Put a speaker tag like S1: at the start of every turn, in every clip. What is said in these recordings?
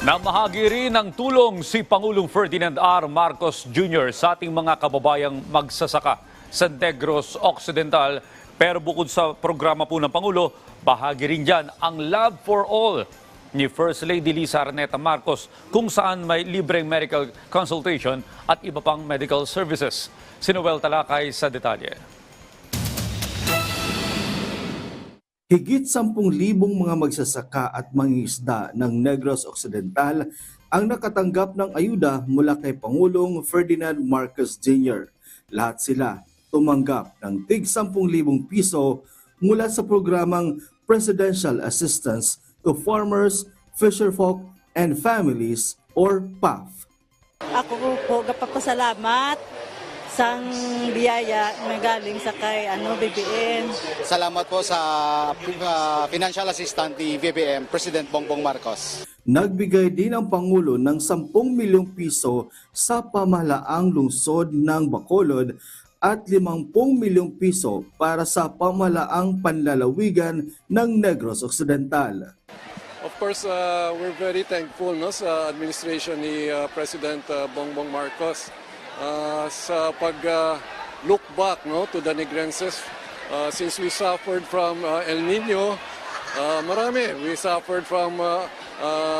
S1: Namahagi rin ng tulong si Pangulong Ferdinand R. Marcos Jr. sa ating mga kababayang magsasaka sa Negros Occidental. Pero bukod sa programa po ng Pangulo, bahagi rin dyan ang Love for All ni First Lady Liza Araneta Marcos, kung saan may libreng medical consultation at iba pang medical services. Si Noel Talakay sa detalye.
S2: Higit 10,000 mga magsasaka at mangingisda ng Negros Occidental ang nakatanggap ng ayuda mula kay Pangulong Ferdinand Marcos Jr. Lahat sila tumanggap ng tig 10,000 piso mula sa programang Presidential Assistance to Farmers, Fisherfolk, and Families or PAF.
S3: Ako po gapapasalamat sang biyaya na galing sa kay BBM.
S4: Salamat po sa financial assistant ni BBM, President Bongbong Marcos.
S2: Nagbigay din ang Pangulo ng 10 milyong piso sa pamahalaang lungsod ng Bacolod at 50 milyong piso para sa pamahalaang panlalawigan ng Negros Occidental.
S5: Of course, we're very thankful sa administration ni President Bongbong Marcos sa pag-look back to the Negrenses. Since we suffered from El Nino, we suffered from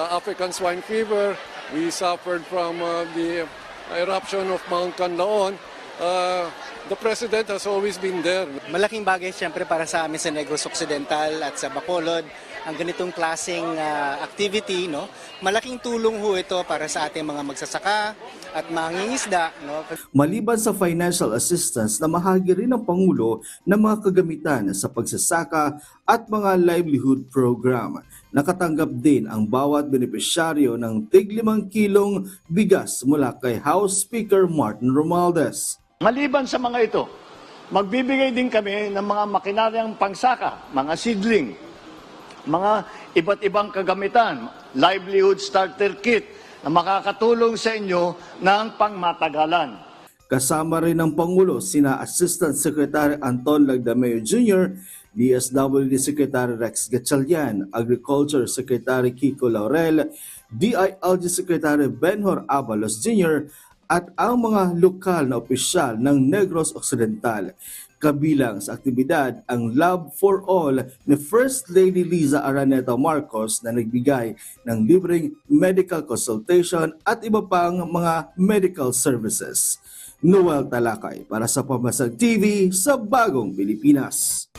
S5: African swine fever, we suffered from the eruption of Mount Canlaon. The President has always been there.
S4: Malaking bagay siyempre para sa amin sa Negros Occidental at sa Bacolod ang ganitong klaseng activity, no? Malaking tulong ho ito para sa ating mga magsasaka at mangingisda, no?
S2: Maliban sa financial assistance, namahagi rin ng Pangulo ng mga kagamitan sa pagsasaka at mga livelihood program. Nakatanggap din ang bawat benepisyaryo ng tig 5 kilong bigas mula kay House Speaker Martin Romualdez.
S6: Maliban sa mga ito, magbibigay din kami ng mga makinaryang pangsaka, mga seedling, mga iba't ibang kagamitan, livelihood starter kit na makakatulong sa inyo ng pangmatagalan.
S2: Kasama rin ng Pangulo sina Assistant Secretary Anton Lagdameo Jr., DSWD Secretary Rex Gatchalian, Agriculture Secretary Kiko Laurel, DILG Secretary Benhur Abalos Jr., at ang mga lokal na opisyal ng Negros Occidental. Kabilang sa aktibidad ang Love for All ni First Lady Liza Araneta Marcos na nagbigay ng libreng medical consultation at iba pang mga medical services. Noel Talakay para sa Pamamasag TV sa Bagong Pilipinas.